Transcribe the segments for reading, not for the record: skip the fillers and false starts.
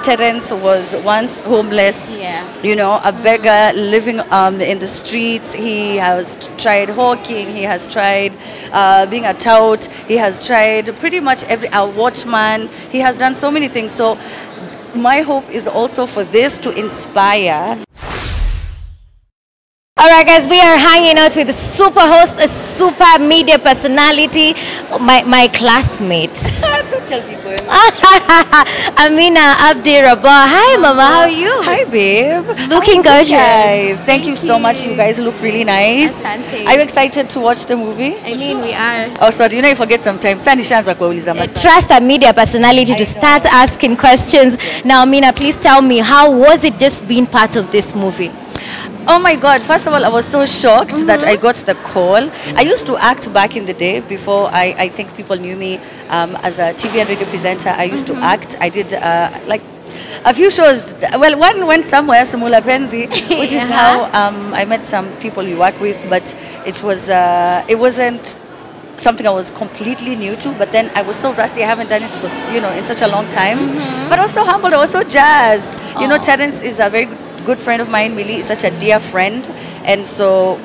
Terence was once homeless, you know, a beggar living in the streets. He has tried hawking, he has tried being a tout, he has tried pretty much a watchman. He has done so many things. So my hope is also for this to inspire. Alright guys, we are hanging out with a super host, a super media personality, my classmate. Don't tell people. Amina Abdi Rabar. Hi mama, how are you? Hi babe. Looking gorgeous. Guys, thank you so much. You guys look really nice. Asante. Are you excited to watch the movie? I mean, we are. Oh, sorry, you know, you forget sometimes. Trust a media personality to start asking questions. Now Amina, please tell me, how was it just being part of this movie? Oh my God, first of all, I was so shocked that I got the call. I used to act back in the day before I think people knew me as a TV and radio presenter. I used to act. I did like a few shows. Well, one went somewhere, Sumula Penzi, which is how I met some people we work with, but it wasn't something I was completely new to, but then I was so rusty. I haven't done it for, you know, in such a long time. But I was so humbled. I was so jazzed. You know, Terence is a very good friend of mine. Millie is such a dear friend, and so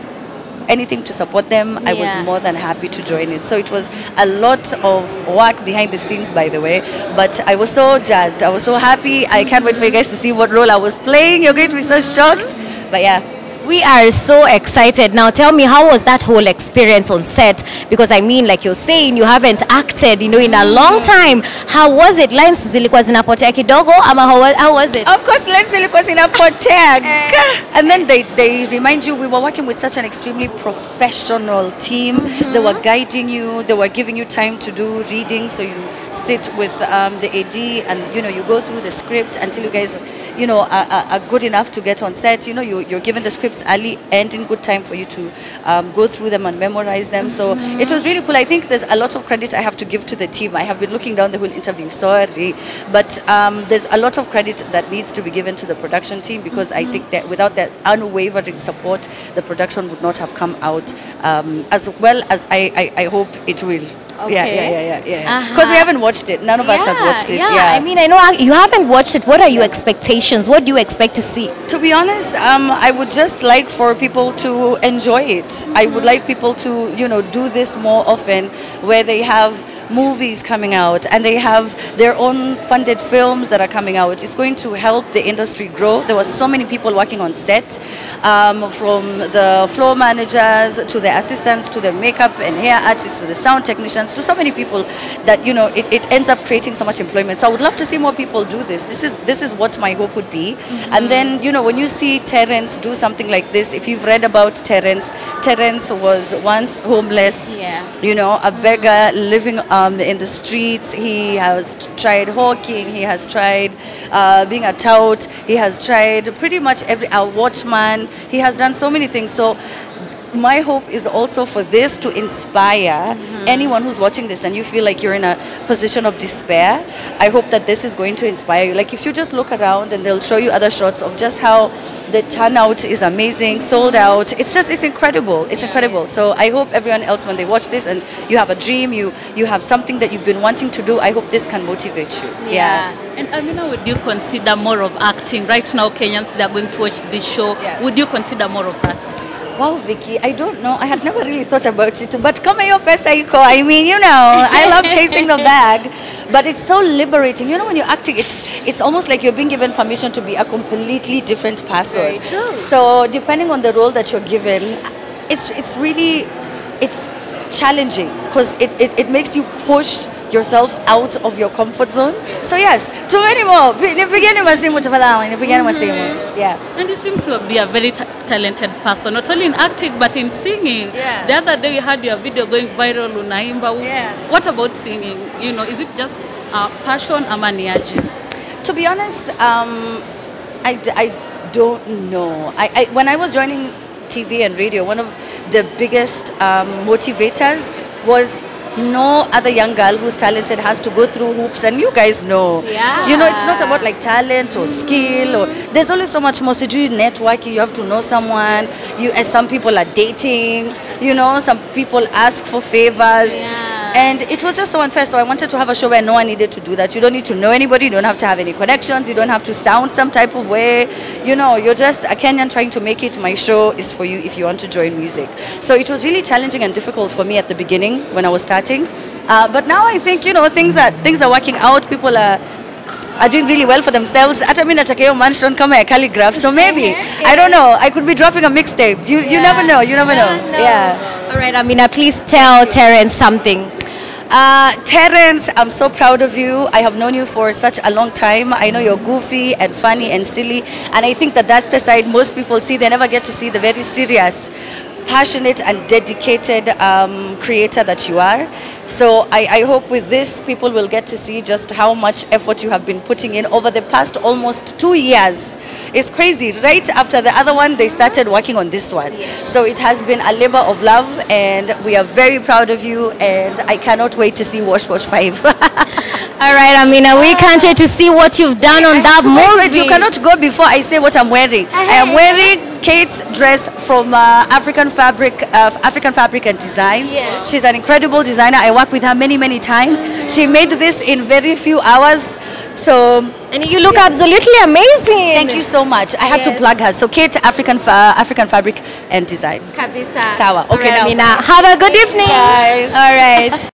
anything to support them, I was more than happy to join it. So it was a lot of work behind the scenes, by the way, but I was so jazzed. I was so happy. I can't wait for you guys to see what role I was playing. You're going to be so shocked, but yeah. We are so excited. Now tell me, how was that whole experience on set? Because I mean, like you're saying, you haven't acted, you know, in a long time. How was it? Lines zilikuwa zinapotea kidogo ama how was it? Of course, lines zilikuwa zinapotea. And then they remind you, we were working with such an extremely professional team. They were guiding you, they were giving you time to do reading, so you sit with the AD and, you know, you go through the script until you guys, you know, are good enough to get on set. You know, you're given the scripts early and in good time for you to go through them and memorize them. So it was really cool. I think there's a lot of credit I have to give to the team. I have been looking down the whole interview, sorry. But there's a lot of credit that needs to be given to the production team, because I think that without that unwavering support, the production would not have come out as well as I hope it will. Okay. Yeah. Because we haven't watched it. None of us have watched it. Yeah. I mean, I know you haven't watched it. What are your expectations? What do you expect to see? To be honest, I would just like for people to enjoy it. I would like people to, you know, do this more often, where they have movies coming out and they have their own funded films that are coming out. It's going to help the industry grow. There were so many people working on set, from the floor managers to the assistants to the makeup and hair artists to the sound technicians to so many people that, you know, it ends up creating so much employment. So I would love to see more people do this. This is what my hope would be. And then, you know, when you see Terence do something like this, if you've read about Terence was once homeless, you know, a beggar living in the streets. He has tried hawking, he has tried being a tout, he has tried pretty much a watchman. He has done so many things. So my hope is also for this to inspire anyone who's watching this and you feel like you're in a position of despair. I hope that this is going to inspire you. Like if you just look around and they'll show you other shots of just how the turnout is amazing, sold out. It's incredible. It's incredible. So I hope everyone else, when they watch this and you have a dream, you have something that you've been wanting to do, I hope this can motivate you. Yeah. And Amina, would you consider more of acting? Right now, Kenyans, they're going to watch this show. Would you consider more of that? Wow, Vicky, I don't know. I had never really thought about it. But come on, I mean, you know, I love chasing the bag. But it's so liberating. You know, when you're acting, it's almost like you're being given permission to be a completely different person. Very true. So depending on the role that you're given, it's challenging because it makes you push yourself out of your comfort zone. So yes, to many more. Yeah. And you seem to be a very talented person, not only in acting but in singing. Yeah. The other day you had your video going viral, Unaimba. Yeah. What about singing? You know, is it just a passion or maniaji? To be honest, I don't know. When I was joining TV and radio, one of the biggest motivators was no other young girl who's talented has to go through hoops, and you guys know. Yeah. You know, it's not about like talent or skill, or there's always so much more to do. Networking, you have to know someone. As some people are dating, you know, some people ask for favors. Yeah. And it was just so unfair. So I wanted to have a show where no one needed to do that. You don't need to know anybody. You don't have to have any connections. You don't have to sound some type of way. You know, you're just a Kenyan trying to make it. My show is for you if you want to join music. So it was really challenging and difficult for me at the beginning when I was starting. But now I think, you know, things are working out. People are doing really well for themselves. Hata mimi nataka hiyo mansion kama ya calligraph. So maybe, I don't know, I could be dropping a mixtape. You never know. You never know. Yeah. All right, Amina, please tell Terence something. Terence, I'm so proud of you. I have known you for such a long time. I know you're goofy and funny and silly, and I think that's the side most people see. They never get to see the very serious, passionate and dedicated creator that you are. So I hope with this people will get to see just how much effort you have been putting in over the past almost 2 years. It's crazy. Right after the other one, they started working on this one. Yes. So it has been a labor of love, and we are very proud of you, and I cannot wait to see Wash Wash 5. All right, Amina, we can't wait to see what you've done on that movie. You cannot go before I say what I'm wearing. I am wearing Kate's dress from African Fabric and Designs. Yes. She's an incredible designer. I worked with her many times. She made this in very few hours. So, and you look absolutely amazing. Thank you so much. I had to plug her. So Kate, African Fabric and Design. Kabisa. Sawa. Okay, right, now. Amina, have a good evening. Guys. All right.